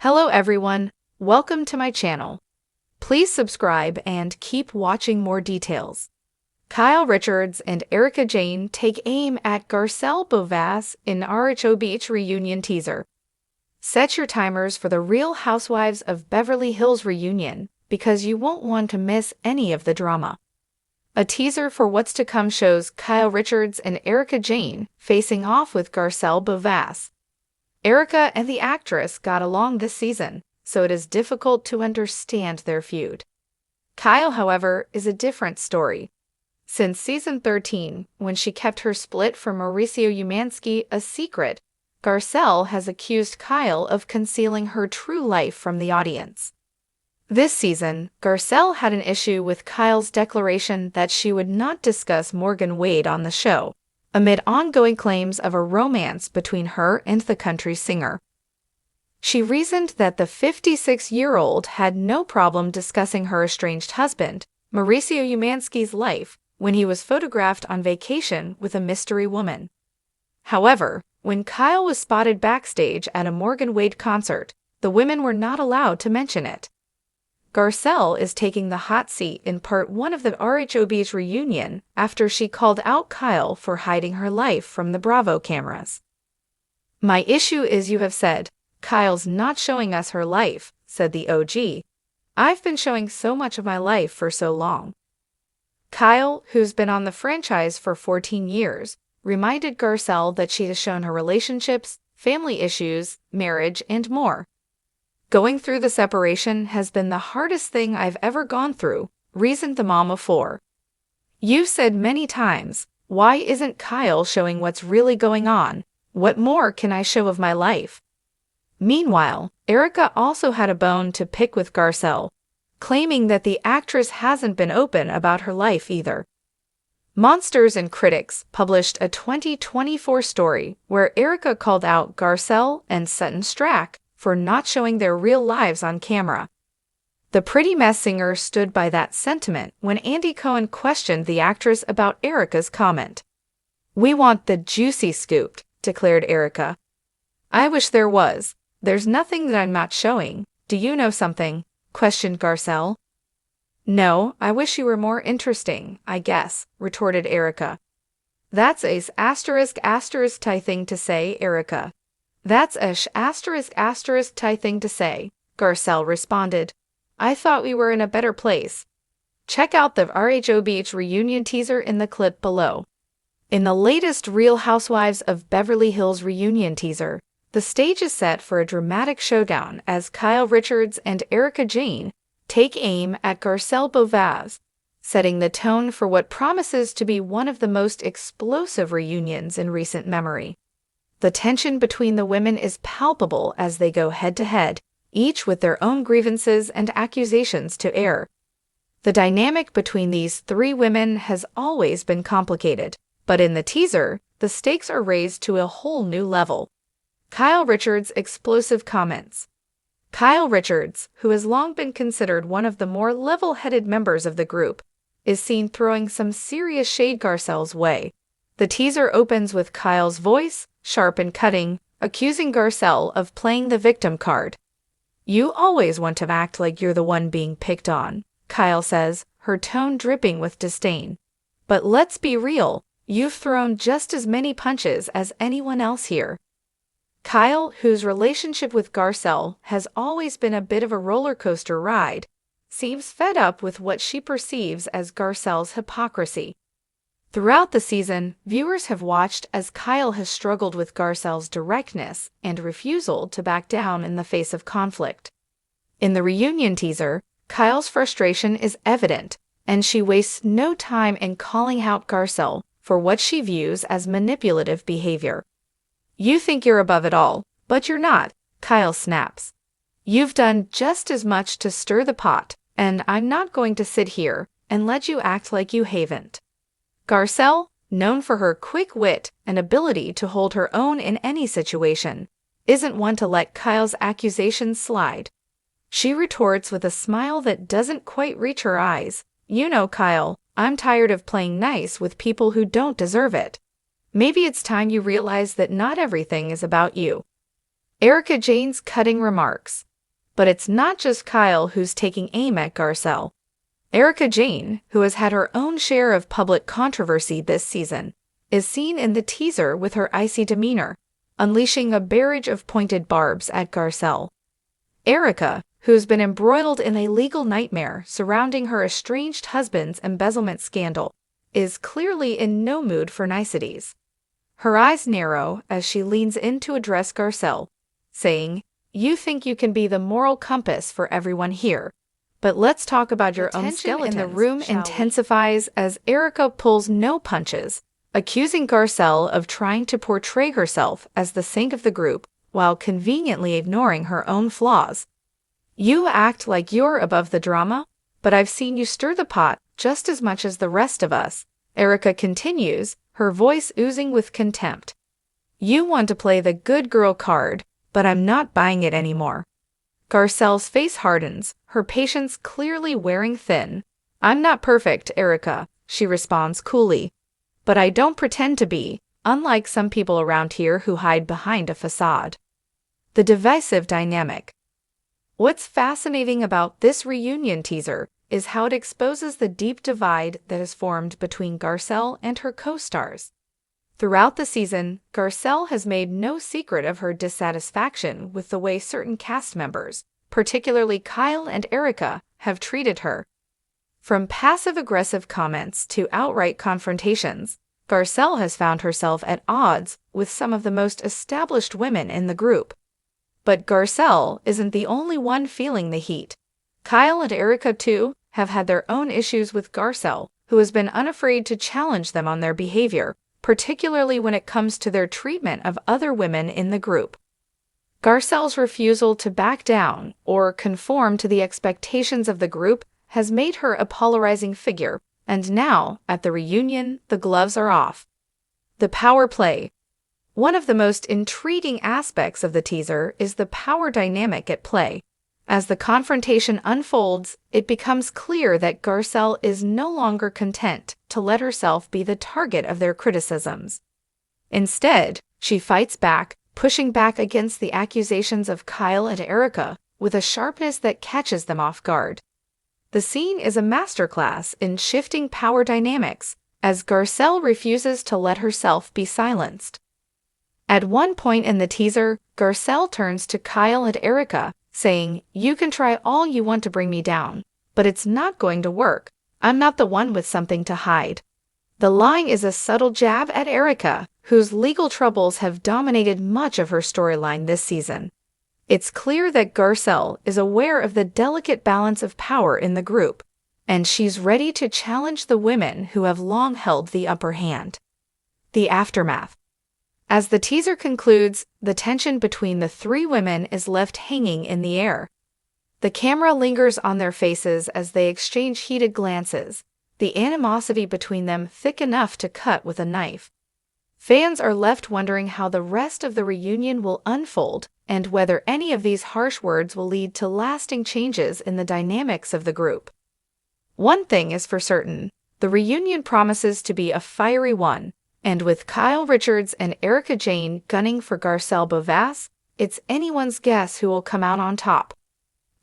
Hello everyone, welcome to my channel. Please subscribe and keep watching more details. Kyle Richards and Erika Jayne take aim at Beauvais in RHOBH reunion teaser. Set your timers for the Real Housewives of Beverly Hills reunion because you won't want to miss any of the drama. A teaser for what's to come shows Kyle Richards and Erika Jayne facing off with Beauvais. Erika and the actress got along this season, so it is difficult to understand their feud. Kyle, however, is a different story. Since season 13, when she kept her split from Mauricio Umansky a secret, Garcelle has accused Kyle of concealing her true life from the audience. This season, Garcelle had an issue with Kyle's declaration that she would not discuss Morgan Wade on the show, amid ongoing claims of a romance between her and the country singer. She reasoned that the 56-year-old had no problem discussing her estranged husband, Mauricio Umansky's life, when he was photographed on vacation with a mystery woman. However, when Kyle was spotted backstage at a Morgan Wade concert, the women were not allowed to mention it. Garcelle is taking the hot seat in part 1 of the RHOBH reunion after she called out Kyle for hiding her life from the Bravo cameras. "My issue is you have said, Kyle's not showing us her life," said the OG. "I've been showing so much of my life for so long." Kyle, who's been on the franchise for 14 years, reminded Garcelle that she has shown her relationships, family issues, marriage, and more. "Going through the separation has been the hardest thing I've ever gone through," reasoned the mom of 4. "You've said many times, why isn't Kyle showing what's really going on? What more can I show of my life?" Meanwhile, Erika also had a bone to pick with Garcelle, claiming that the actress hasn't been open about her life either. Monsters and Critics published a 2024 story where Erika called out Garcelle and Sutton Stracke for not showing their real lives on camera. The Pretty Mess singer stood by that sentiment when Andy Cohen questioned the actress about Erika's comment. "We want the juicy scoop," declared Erika. "I wish there was. There's nothing that I'm not showing. Do you know something?" questioned Garcelle. "No, I wish you were more interesting, I guess," retorted Erika. "That's a **** thing to say, Erika. That's a **** thing to say," Garcelle responded. "I thought we were in a better place." Check out the RHOBH reunion teaser in the clip below. In the latest Real Housewives of Beverly Hills reunion teaser, the stage is set for a dramatic showdown as Kyle Richards and Erika Jayne take aim at Beauvais, setting the tone for what promises to be one of the most explosive reunions in recent memory. The tension between the women is palpable as they go head-to-head, each with their own grievances and accusations to air. The dynamic between these 3 women has always been complicated, but in the teaser, the stakes are raised to a whole new level. Kyle Richards' explosive comments. Kyle Richards, who has long been considered one of the more level-headed members of the group, is seen throwing some serious shade Garcelle's way. The teaser opens with Kyle's voice, sharp and cutting, accusing Garcelle of playing the victim card. "You always want to act like you're the one being picked on," Kyle says, her tone dripping with disdain. "But let's be real, you've thrown just as many punches as anyone else here." Kyle, whose relationship with Garcelle has always been a bit of a roller coaster ride, seems fed up with what she perceives as Garcelle's hypocrisy. Throughout the season, viewers have watched as Kyle has struggled with Garcelle's directness and refusal to back down in the face of conflict. In the reunion teaser, Kyle's frustration is evident, and she wastes no time in calling out Garcelle for what she views as manipulative behavior. "You think you're above it all, but you're not," Kyle snaps. "You've done just as much to stir the pot, and I'm not going to sit here and let you act like you haven't." Garcelle, known for her quick wit and ability to hold her own in any situation, isn't one to let Kyle's accusations slide. She retorts with a smile that doesn't quite reach her eyes. "You know, Kyle, I'm tired of playing nice with people who don't deserve it. Maybe it's time you realize that not everything is about you." Erika Jayne's cutting remarks. But it's not just Kyle who's taking aim at Garcelle. Erika Jayne, who has had her own share of public controversy this season, is seen in the teaser with her icy demeanor, unleashing a barrage of pointed barbs at Garcelle. Erika, who's been embroiled in a legal nightmare surrounding her estranged husband's embezzlement scandal, is clearly in no mood for niceties. Her eyes narrow as she leans in to address Garcelle, saying, "You think you can be the moral compass for everyone here, but let's talk about your own skeletons." The tension in the room intensifies as Erika pulls no punches, accusing Garcelle of trying to portray herself as the saint of the group while conveniently ignoring her own flaws. "You act like you're above the drama, but I've seen you stir the pot just as much as the rest of us," Erika continues, her voice oozing with contempt. "You want to play the good girl card, but I'm not buying it anymore." Garcelle's face hardens, her patience clearly wearing thin. "I'm not perfect, Erika," she responds coolly. "But I don't pretend to be, unlike some people around here who hide behind a facade." The divisive dynamic. What's fascinating about this reunion teaser is how it exposes the deep divide that is formed between Garcelle and her co-stars. Throughout the season, Garcelle has made no secret of her dissatisfaction with the way certain cast members, particularly Kyle and Erika, have treated her. From passive-aggressive comments to outright confrontations, Garcelle has found herself at odds with some of the most established women in the group. But Garcelle isn't the only one feeling the heat. Kyle and Erika, too, have had their own issues with Garcelle, who has been unafraid to challenge them on their behavior, particularly when it comes to their treatment of other women in the group. Garcelle's refusal to back down or conform to the expectations of the group has made her a polarizing figure, and now, at the reunion, the gloves are off. The power play. One of the most intriguing aspects of the teaser is the power dynamic at play. As the confrontation unfolds, it becomes clear that Garcelle is no longer content to let herself be the target of their criticisms. Instead, she fights back, pushing back against the accusations of Kyle and Erika with a sharpness that catches them off guard. The scene is a masterclass in shifting power dynamics, as Garcelle refuses to let herself be silenced. At one point in the teaser, Garcelle turns to Kyle and Erika, saying, "You can try all you want to bring me down, but it's not going to work. I'm not the one with something to hide." The line is a subtle jab at Erika, whose legal troubles have dominated much of her storyline this season. It's clear that Garcelle is aware of the delicate balance of power in the group, and she's ready to challenge the women who have long held the upper hand. The aftermath. As the teaser concludes, the tension between the three women is left hanging in the air. The camera lingers on their faces as they exchange heated glances, the animosity between them thick enough to cut with a knife. Fans are left wondering how the rest of the reunion will unfold and whether any of these harsh words will lead to lasting changes in the dynamics of the group. One thing is for certain, the reunion promises to be a fiery one. And with Kyle Richards and Erika Jayne gunning for Garcelle Beauvais, it's anyone's guess who will come out on top.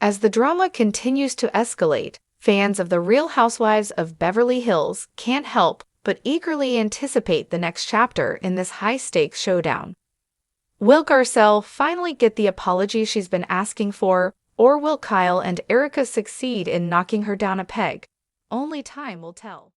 As the drama continues to escalate, fans of The Real Housewives of Beverly Hills can't help but eagerly anticipate the next chapter in this high-stakes showdown. Will Garcelle finally get the apology she's been asking for, or will Kyle and Erika succeed in knocking her down a peg? Only time will tell.